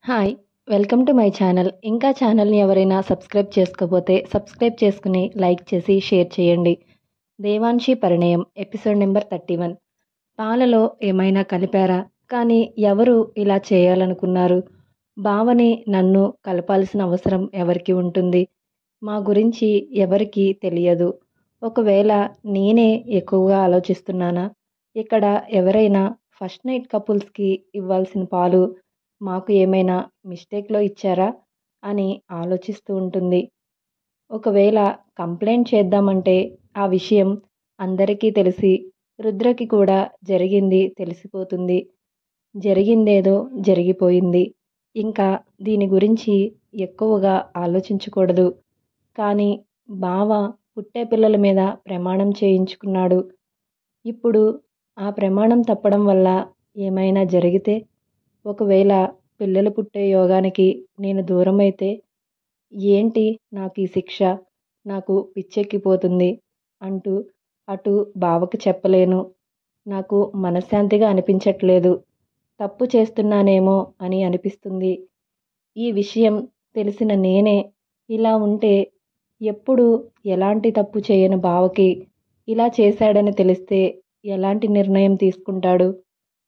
Hi! Welcome to my channel. ఇంకా ఛానల్‌ని ఎవరైనా సబ్స్క్రైబ్ చేసుకోకపోతే సబ్స్క్రైబ్ చేసుకుని, లైక్ చేసి, షేర్ చేయండి. 'దేవాంశి పరిణయం' ఎపిసోడ్ నెంబర్ 31. పాలలో ఏమైనా కలిపారా? కానీ ఎవరు ఇలా చేయాలనుకున్నారు? బావని, నన్ను కలపాల్సిన అవసరం ఎవరికి ఉంటుంది? మా గురించి ఎవరికీ తెలియదు. ఒకవేళ నేనే ఎక్కువగా ఆలోచిస్తున్నానా? ఇక్కడ ఎవరైనా ఫస్ట్ నైట్ కపుల్స్‌కి ఇవ్వాల్సిన పాలు మాకు ఏమైనా మిస్టేక్‌లో ఇచ్చారా? అని ఆలోచిస్తూ ఉంటుంది. ఒకవేళ కంప్లెయింట్ చేద్దామంటే ఆ విషయం అందరికీ తెలిసి రుద్రకి కూడా జరిగింది తెలిసిపోతుంది. జరిగిందేదో జరిగిపోయింది. ఇంకా దీని గురించి ఎక్కువగా ఆలోచించకూడదు. కానీ బావ పుట్టే పిల్లల మీద ప్రమాణం చేయించుకున్నాడు. ఇప్పుడు ఆ ప్రమాణం తప్పడం వల్ల ఏమైనా జరిగితే? ఒకవేళ పిల్లలు పుట్టే యోగానికి నేను దూరమైతే? ఏంటి నాకు ఈ శిక్ష? నాకు పిచ్చెక్కిపోతుంది అంటూ అటు బావకి చెప్పలేను. నాకు మనశ్శాంతిగా అనిపించట్లేదు. తప్పు చేస్తున్నానేమో అని అనిపిస్తుంది. ఈ విషయం తెలిసిన నేనే ఇలా ఉంటే ఎప్పుడు ఎలాంటి తప్పు చేయని బావకి ఇలా చేశాడని తెలిస్తే ఎలాంటి నిర్ణయం తీసుకుంటాడు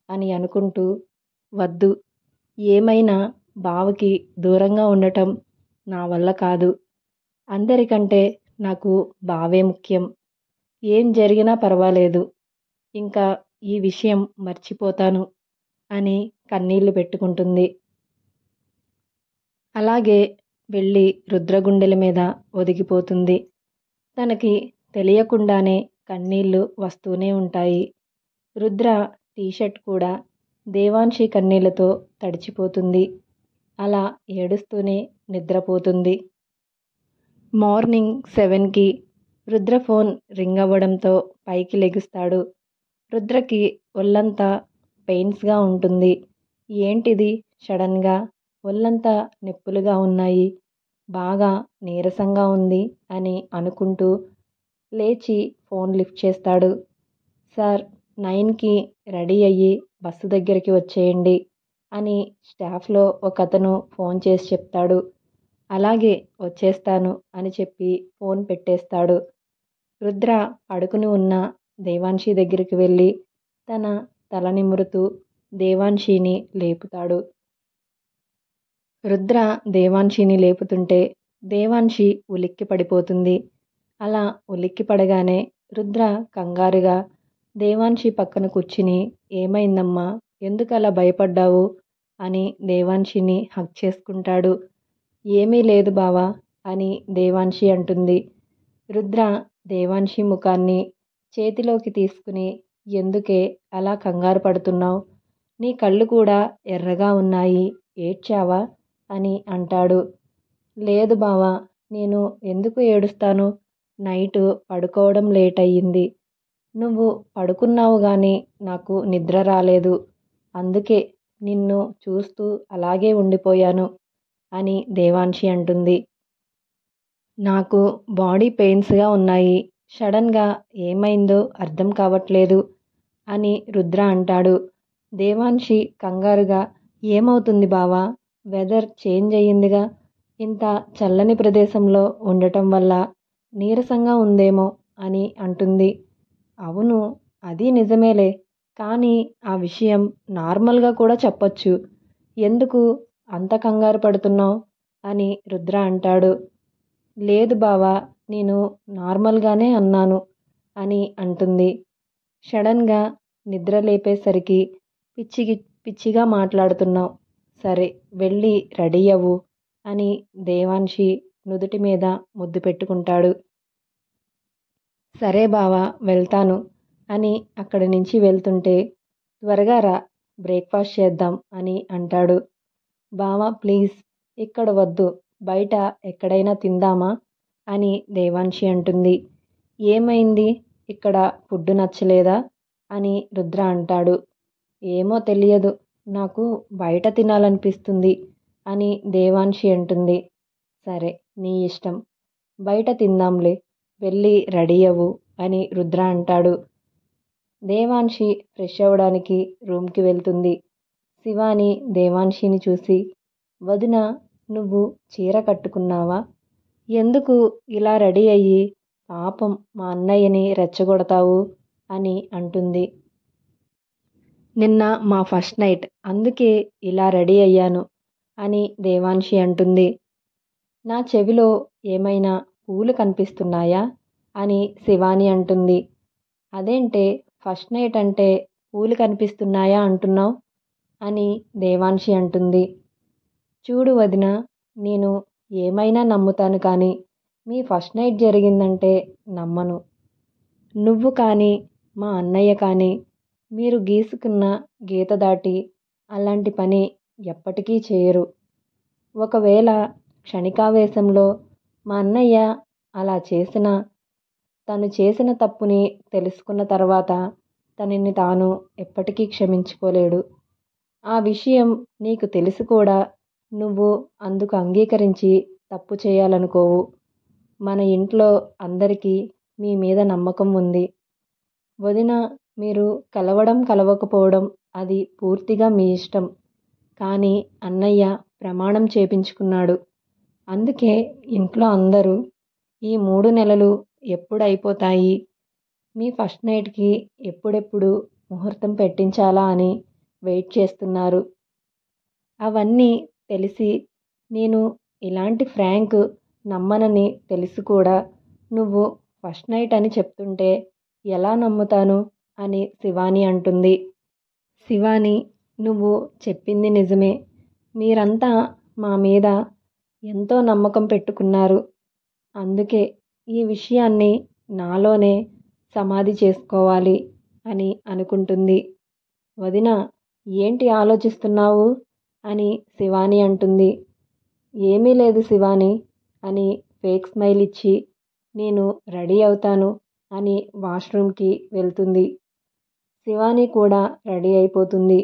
అని అనుకుంటూ, వద్దు, ఏమైనా బావకి దూరంగా ఉండటం నా వల్ల కాదు. అందరికంటే నాకు బావే ముఖ్యం. ఏం జరిగినా పర్వాలేదు. ఇంకా ఈ విషయం మర్చిపోతాను అని కన్నీళ్లు పెట్టుకుంటుంది. అలాగే వెళ్ళి రుద్ర గుండెల మీద ఒదిగిపోతుంది. తనకి తెలియకుండానే కన్నీళ్లు వస్తూనే ఉంటాయి. రుద్ర టీషర్ట్ కూడా దేవాంశి కన్నీళ్లతో తడిచిపోతుంది. అలా ఏడుస్తూనే నిద్రపోతుంది. మార్నింగ్ 7కి రుద్ర ఫోన్ రింగ్ అవ్వడంతో పైకి లెగుస్తాడు. రుద్రకి ఒళ్ళంతా పెయిన్స్గా ఉంటుంది. ఏంటిది సడన్గా ఒళ్ళంతా నొప్పులుగా ఉన్నాయి, బాగా నీరసంగా ఉంది అని అనుకుంటూ లేచి ఫోన్ లిఫ్ట్ చేస్తాడు. సార్, 9కి రెడీ అయ్యి బస్సు దగ్గరికి వచ్చేయండి అని స్టాఫ్లో ఒకతను ఫోన్ చేసి చెప్తాడు. అలాగే వచ్చేస్తాను అని చెప్పి ఫోన్ పెట్టేస్తాడు. రుద్ర పడుకుని ఉన్న దేవాంశి దగ్గరికి వెళ్ళి తన తల నిమురుతూ దేవాంశిని లేపుతాడు. రుద్ర దేవాంశిని లేపుతుంటే దేవాంశి ఉలిక్కి పడిపోతుంది. అలా ఉలిక్కి పడగానే రుద్ర కంగారుగా దేవాంశి పక్కన కూర్చుని, ఏమైందమ్మా, ఎందుకలా భయపడ్డావు అని దేవాంశిని హగ్ చేసుకుంటాడు. ఏమీ లేదు బావా అని దేవాంశి అంటుంది. రుద్ర దేవాంశి ముఖాన్ని చేతిలోకి తీసుకుని, ఎందుకే అలా కంగారు పడుతున్నావు? నీ కళ్ళు కూడా ఎర్రగా ఉన్నాయి, ఏడ్చావా అని అంటాడు. లేదు బావా, నేను ఎందుకు ఏడుస్తాను? నైటు పడుకోవడం లేట్ అయ్యింది. నువ్వు పడుకున్నావు గాని నాకు నిద్ర రాలేదు. అందుకే నిన్ను చూస్తూ అలాగే ఉండిపోయాను అని దేవాంశి అంటుంది. నాకు బాడీ పెయిన్స్గా ఉన్నాయి. సడన్గా ఏమైందో అర్థం కావట్లేదు అని రుద్ర అంటాడు. దేవాంశి కంగారుగా, ఏమవుతుంది బావా? వెదర్ చేంజ్ అయ్యిందిగా. ఇంత చల్లని ప్రదేశంలో ఉండటం వల్ల నీరసంగా ఉందేమో అని అంటుంది. అవును, అది నిజమేలే. కానీ ఆ విషయం నార్మల్గా కూడా చెప్పొచ్చు. ఎందుకు అంత కంగారు పడుతున్నావు అని రుద్ర అంటాడు. లేదు బావా, నేను నార్మల్గానే అన్నాను అని అంటుంది. సడన్గా నిద్ర లేపేసరికి పిచ్చిగా మాట్లాడుతున్నావు. సరే వెళ్ళి రెడీ అవ్వు అని దేవాంశి నుదుటి మీద ముద్దు పెట్టుకుంటాడు. సరే బావా, వెళ్తాను అని అక్కడి నుంచి వెళ్తుంటే, త్వరగా రా, బ్రేక్ఫాస్ట్ చేద్దాం అని అంటాడు. బావా ప్లీజ్, ఇక్కడ వద్దు, బయట ఎక్కడైనా తిందామా అని దేవాంశి అంటుంది. ఏమైంది, ఇక్కడ ఫుడ్ నచ్చలేదా అని రుద్ర అంటాడు. ఏమో తెలియదు, నాకు బయట తినాలనిపిస్తుంది అని దేవాంశి అంటుంది. సరే నీ ఇష్టం, బయట తిందాంలే, వెళ్ళి రెడీ అవ్వు అని రుద్ర అంటాడు. దేవాంశి ఫ్రెష్ అవ్వడానికి రూమ్కి వెళ్తుంది. శివాని దేవాంశిని చూసి, వదిన, నువ్వు చీర కట్టుకున్నావా? ఎందుకు ఇలా రెడీ అయ్యి పాపం మా అన్నయ్యని రెచ్చగొడతావు అని అంటుంది. నిన్న మా ఫస్ట్ నైట్, అందుకే ఇలా రెడీ అయ్యాను అని దేవాన్షి అంటుంది. నా చెవిలో ఏమైనా పూలు కనిపిస్తున్నాయా అని శివాని అంటుంది. అదేంటే ఫస్ట్ నైట్ అంటే పూలు కనిపిస్తున్నాయా అంటున్నావు అని దేవాన్షి అంటుంది. చూడు వదిన, నేను ఏమైనా నమ్ముతాను కానీ మీ ఫస్ట్ నైట్ జరిగిందంటే నమ్మను. నువ్వు కానీ మా అన్నయ్య కానీ మీరు గీసుకున్న గీత దాటి అలాంటి పని ఎప్పటికీ చేయరు. ఒకవేళ క్షణికావేశంలో మా అన్నయ్య అలా చేసినా తను చేసిన తప్పుని తెలుసుకున్న తర్వాత తనని తాను ఎప్పటికీ క్షమించుకోలేడు. ఆ విషయం నీకు తెలిసి కూడా నువ్వు అందుకు అంగీకరించి తప్పు చేయాలనుకోవు. మన ఇంట్లో అందరికీ మీ మీద నమ్మకం ఉంది. వదిన, మీరు కలవడం కలవకపోవడం అది పూర్తిగా మీ ఇష్టం. కానీ అన్నయ్య ప్రమాణం చేపించుకున్నాడు. అందుకే ఇంట్లో అందరూ ఈ 3 నెలలు ఎప్పుడు అయిపోతాయి, మీ ఫస్ట్ నైట్కి ఎప్పుడెప్పుడు ముహూర్తం పెట్టించాలా అని వెయిట్ చేస్తున్నారు. అవన్నీ తెలిసి నేను ఇలాంటి ఫ్రాంక్ నమ్మనని తెలిసి కూడా నువ్వు ఫస్ట్ నైట్ అని చెప్తుంటే ఎలా నమ్ముతాను అని శివాని అంటుంది. శివాని, నువ్వు చెప్పింది నిజమే. మీరంతా మా మీద ఎంతో నమ్మకం పెట్టుకున్నారు. అందుకే ఈ విషయాన్ని నాలోనే సమాధి చేసుకోవాలి అని అనుకుంటుంది. వదిన, ఏంటి ఆలోచిస్తున్నావు అని శివాని అంటుంది. ఏమీ లేదు శివాని అని ఫేక్ స్మైల్ ఇచ్చి నేను రెడీ అవుతాను అని వాష్రూమ్కి వెళ్తుంది. శివాని కూడా రెడీ అయిపోతుంది.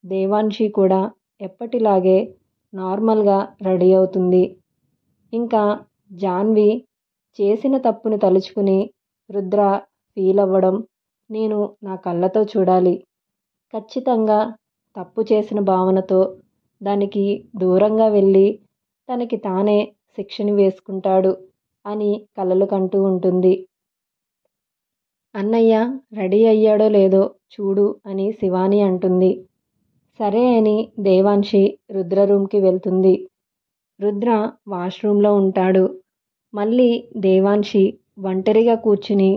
దేవాన్షి కూడా ఎప్పటిలాగే నార్మల్గా రెడీ అవుతుంది. ఇంకా జాన్వి చేసిన తప్పుని తలుచుకుని రుద్ర ఫీల్ అవ్వడం నేను నా కళ్ళతో చూడాలి. ఖచ్చితంగా తప్పు చేసిన భావనతో దానికి దూరంగా వెళ్ళి తనకి తానే శిక్షని వేసుకుంటాడు అని కలలు కంటూ ఉంటుంది. అన్నయ్య రెడీ అయ్యాడో లేదో చూడు అని శివాని అంటుంది. సరే అని దేవాన్షి రుద్ర రూమ్కి వెళ్తుంది. రుద్ర వాష్రూమ్లో ఉంటాడు. మళ్ళీ దేవాన్షి ఒంటరిగా కూర్చుని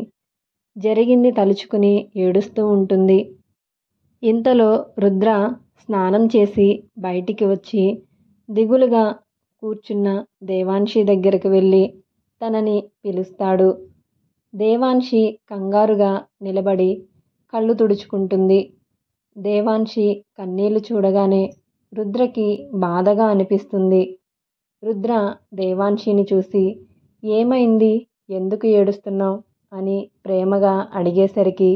జరిగింది తలుచుకుని ఏడుస్తూ ఉంటుంది. ఇంతలో రుద్ర స్నానం చేసి బయటికి వచ్చి దిగులుగా కూర్చున్న దేవాన్షి దగ్గరికి వెళ్ళి తనని పిలుస్తాడు. దేవాన్షి కంగారుగా నిలబడి కళ్ళు తుడుచుకుంటుంది. దేవాన్షి కన్నీళ్లు చూడగానే రుద్రకి బాధగా అనిపిస్తుంది. రుద్ర దేవాన్షిని చూసి, ఏమైంది, ఎందుకు ఏడుస్తున్నావు అని ప్రేమగా అడిగేసరికి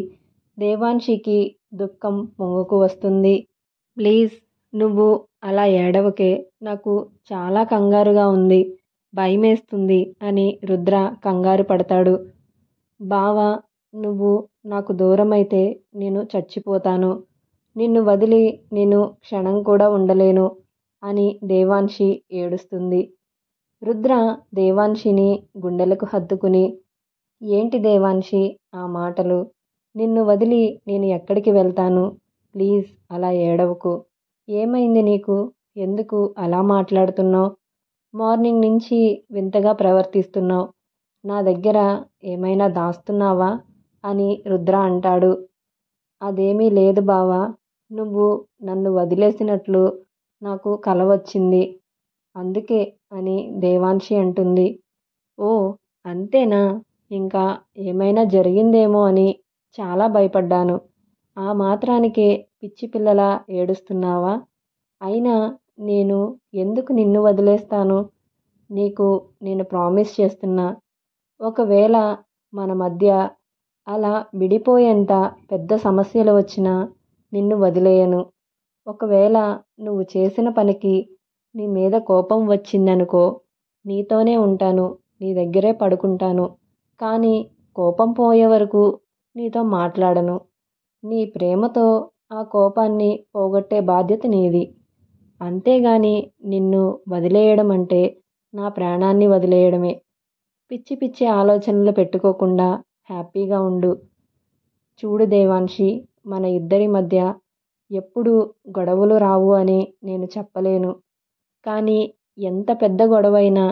దేవాన్షికి దుఃఖం పొంగుకు వస్తుంది. ప్లీజ్ నువ్వు అలా ఏడవకే, నాకు చాలా కంగారుగా ఉంది, భయమేస్తుంది అని రుద్ర కంగారు పడతాడు. బావా, నువ్వు నాకు దూరమైతే నేను చచ్చిపోతాను. నిన్ను వదిలి నేను క్షణం కూడా ఉండలేను అని దేవాన్షి ఏడుస్తుంది. రుద్ర దేవాన్షిని గుండెలకు హత్తుకుని, ఏంటి దేవాన్షి ఆ మాటలు, నిన్ను వదిలి నేను ఎక్కడికి వెళ్తాను, ప్లీజ్ అలా ఏడవకు. ఏమైంది నీకు, ఎందుకు అలా మాట్లాడుతున్నావు, మార్నింగ్ నుంచి వింతగా ప్రవర్తిస్తున్నావు, నా దగ్గర ఏమైనా దాస్తున్నావా అని రుద్ర అంటాడు. అదేమీ లేదు బావా, నువ్వు నన్ను వదిలేసినట్లు నాకు కల వచ్చింది, అందుకే అని దేవాన్షి అంటుంది. ఓ అంతేనా, ఇంకా ఏమైనా జరిగిందేమో అని చాలా భయపడ్డాను. ఆ మాత్రానికే పిచ్చి పిల్లలా ఏడుస్తున్నావా? అయినా నేను ఎందుకు నిన్ను వదిలేస్తాను? నీకు నేను ప్రామిస్ చేస్తున్నా, ఒకవేళ మన మధ్య అలా విడిపోయేంత పెద్ద సమస్యలు వచ్చినా నిన్ను వదిలేయను. ఒకవేళ నువ్వు చేసిన పనికి నీ మీద కోపం వచ్చిందనుకో, నీతోనే ఉంటాను, నీ దగ్గరే పడుకుంటాను, కానీ కోపం పోయే వరకు నీతో మాట్లాడను. నీ ప్రేమతో ఆ కోపాన్ని పోగొట్టే బాధ్యత నీది. అంతేగాని నిన్ను వదిలేయడం అంటే నా ప్రాణాన్ని వదిలేయడమే. పిచ్చి పిచ్చి ఆలోచనలు పెట్టుకోకుండా హ్యాపీగా ఉండు. చూడు దేవాన్షి, మన ఇద్దరి మధ్య ఎప్పుడు గొడవలు రావు అని నేను చెప్పలేను. కానీ ఎంత పెద్ద గొడవైనా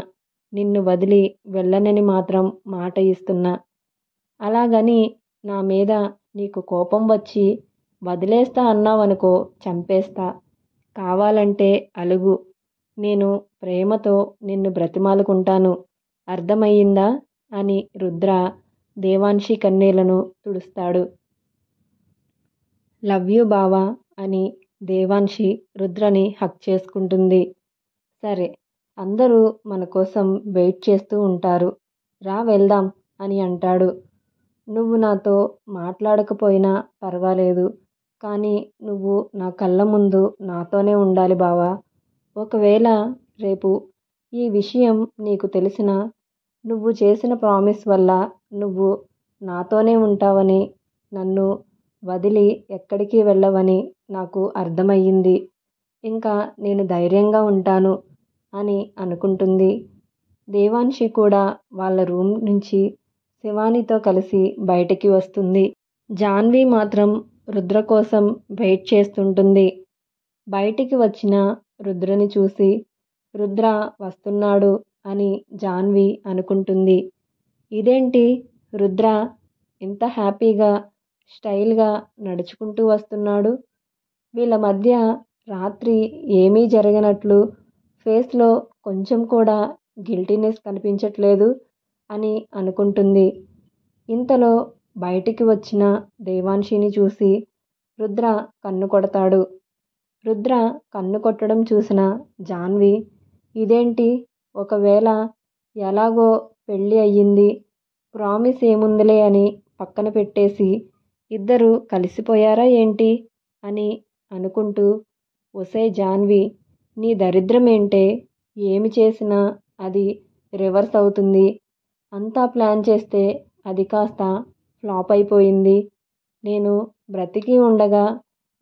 నిన్ను వదిలి వెళ్ళనని మాత్రం మాట ఇస్తున్నా. అలాగని నా మీద నీకు కోపం వచ్చి వదిలేస్తా అన్నావనుకో, చంపేస్తా. కావాలంటే అలుగు. నేను ప్రేమతో నిన్ను బ్రతిమాలుకుంటాను. అర్థమయ్యిందా అని రుద్ర దేవాన్షి కన్నీళ్లను తుడుస్తాడు. లవ్ యూ బావా అని దేవాన్షి రుద్రని హగ్ చేసుకుంటుంది. సరే, అందరూ మన కోసం వెయిట్ చేస్తూ ఉంటారు, రా వెళ్దాం అని అంటాడు. నువ్వు నాతో మాట్లాడకపోయినా పర్వాలేదు, కానీ నువ్వు నా కళ్ళ ముందు నాతోనే ఉండాలి బావా. ఒకవేళ రేపు ఈ విషయం నీకు తెలిసినా నువ్వు చేసిన ప్రామిస్ వల్ల నువ్వు నాతోనే ఉంటావని, నన్ను వదిలి ఎక్కడికి వెళ్ళవని నాకు అర్థమయ్యింది. ఇంకా నేను ధైర్యంగా ఉంటాను అని అనుకుంటుంది. దేవాన్షి కూడా వాళ్ళ రూమ్ నుంచి శివానితో కలిసి బయటికి వస్తుంది. జాన్వి మాత్రం రుద్ర కోసం వెయిట్ చేస్తుంటుంది. బయటికి వచ్చిన రుద్రని చూసి రుద్ర వస్తున్నాడు అని జాన్వి అనుకుంటుంది. ఇదేంటి రుద్ర ఇంత హ్యాపీగా స్టైల్గా నడుచుకుంటూ వస్తున్నాడు? వీళ్ళ మధ్య రాత్రి ఏమీ జరగనట్లు ఫేస్లో కొంచెం కూడా గిల్టీనెస్ కనిపించట్లేదు అని అనుకుంటుంది. ఇంతలో బయటికి వచ్చిన దేవాన్షిని చూసి రుద్ర కన్ను కొడతాడు. రుద్ర కన్ను కొట్టడం చూసిన జాన్వి, ఇదేంటి, ఒకవేళ ఎలాగో పెళ్ళి అయ్యింది, ప్రామిస్ ఏముందిలే అని పక్కన పెట్టేసి ఇద్దరు కలిసిపోయారా ఏంటి అని అనుకుంటూ, ఒసే జాన్వి, నీ దరిద్రం ఏంటే, ఏమి చేసినా అది రివర్స్ అవుతుంది. అంతా ప్లాన్ చేస్తే అది కాస్త ఫ్లాప్ అయిపోయింది. నేను బ్రతికి ఉండగా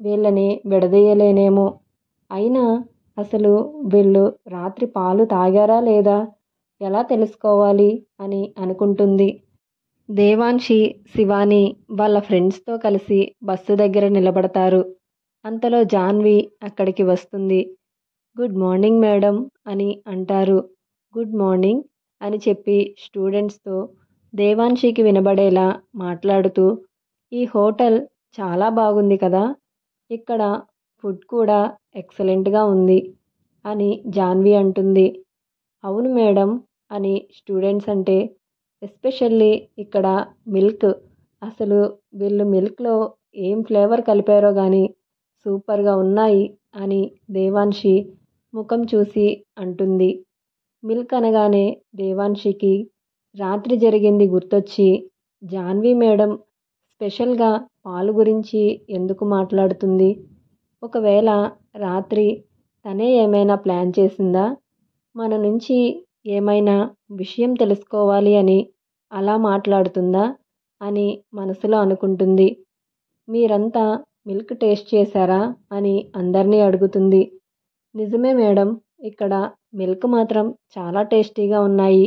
వీళ్ళని విడదీయలేనేమో. అయినా అసలు వీళ్ళు రాత్రి పాలు తాగారా లేదా ఎలా తెలుసుకోవాలి అని అనుకుంటుంది. దేవాన్షి, శివాని వాళ్ళ ఫ్రెండ్స్తో కలిసి బస్సు దగ్గర నిలబడతారు. అంతలో జాన్వి అక్కడికి వస్తుంది. గుడ్ మార్నింగ్ మేడం అని అంటారు. గుడ్ మార్నింగ్ అని చెప్పి స్టూడెంట్స్తో దేవాన్షికి వినబడేలా మాట్లాడుతూ, ఈ హోటల్ చాలా బాగుంది కదా, ఇక్కడ ఫుడ్ కూడా ఎక్సలెంట్గా ఉంది అని జాన్వి అంటుంది. అవును మేడం అని స్టూడెంట్స్ అంటే, ఎస్పెషల్లీ ఇక్కడ మిల్క్, అసలు వీళ్ళు మిల్క్లో ఏం ఫ్లేవర్ కలిపారో కానీ సూపర్గా ఉన్నాయి అని దేవాన్షి ముఖం చూసి అంటుంది. మిల్క్ అనగానే దేవాన్షికి రాత్రి జరిగింది గుర్తొచ్చి, జాన్వి మేడం స్పెషల్గా పాలు గురించి ఎందుకు మాట్లాడుతుంది? ఒకవేళ రాత్రి తనే ఏమైనా ప్లాన్ చేసిందా? మన నుంచి ఏమైనా విషయం తెలుసుకోవాలి అని అలా మాట్లాడుతుందా అని మనసులో అనుకుంటుంది. మీరంతా మిల్క్ టేస్ట్ చేశారా అని అందరినీ అడుగుతుంది. నిజమే మేడం, ఇక్కడ మిల్క్ మాత్రం చాలా టేస్టీగా ఉన్నాయి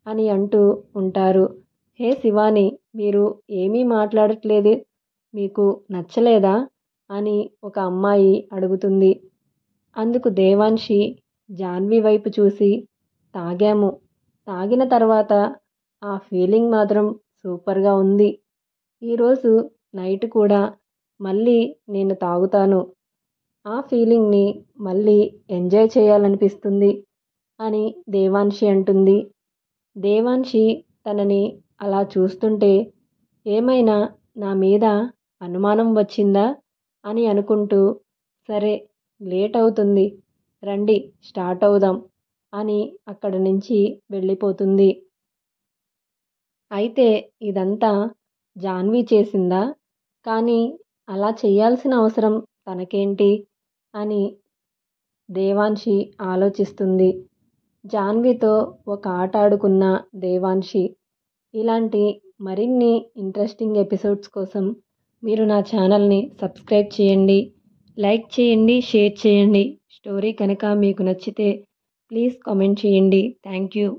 అని అంటూ ఉంటారు. హే శివాని, మీరు ఏమీ మాట్లాడట్లేదు, మీకు నచ్చలేదా అని ఒక అమ్మాయి అడుగుతుంది. అందుకు దేవాన్షి జాన్వి వైపు చూసి, తాగాము, తాగిన తర్వాత ఆ ఫీలింగ్ మాత్రం సూపర్గా ఉంది. ఈరోజు నైట్ కూడా మళ్ళీ నేను తాగుతాను, ఆ ఫీలింగ్ని మళ్ళీ ఎంజాయ్ చేయాలనిపిస్తుంది అని దేవాన్షి అంటుంది. దేవాన్షి తనని అలా చూస్తుంటే ఏమైనా నా మీద అనుమానం వచ్చిందా అని అనుకుంటూ, సరే లేట్ అవుతుంది, రండి స్టార్ట్ అవుదాం అని అక్కడి నుంచి వెళ్ళిపోతుంది. అయితే ఇదంతా జాన్వి చేసిందా? కానీ అలా చేయాల్సిన అవసరం తనకేంటి అని దేవాన్షి ఆలోచిస్తుంది. జాన్వితో ఒక ఆట ఆడుకున్న దేవాన్షి. ఇలాంటి మరిన్ని ఇంట్రెస్టింగ్ ఎపిసోడ్స్ కోసం మీరు నా ఛానల్ని సబ్స్క్రైబ్ చేయండి. లైక్ చేయండి, షేర్ చేయండి. స్టోరీ కనుక మీకు నచ్చితే ప్లీజ్ కామెంట్ చేయండి. Thank you.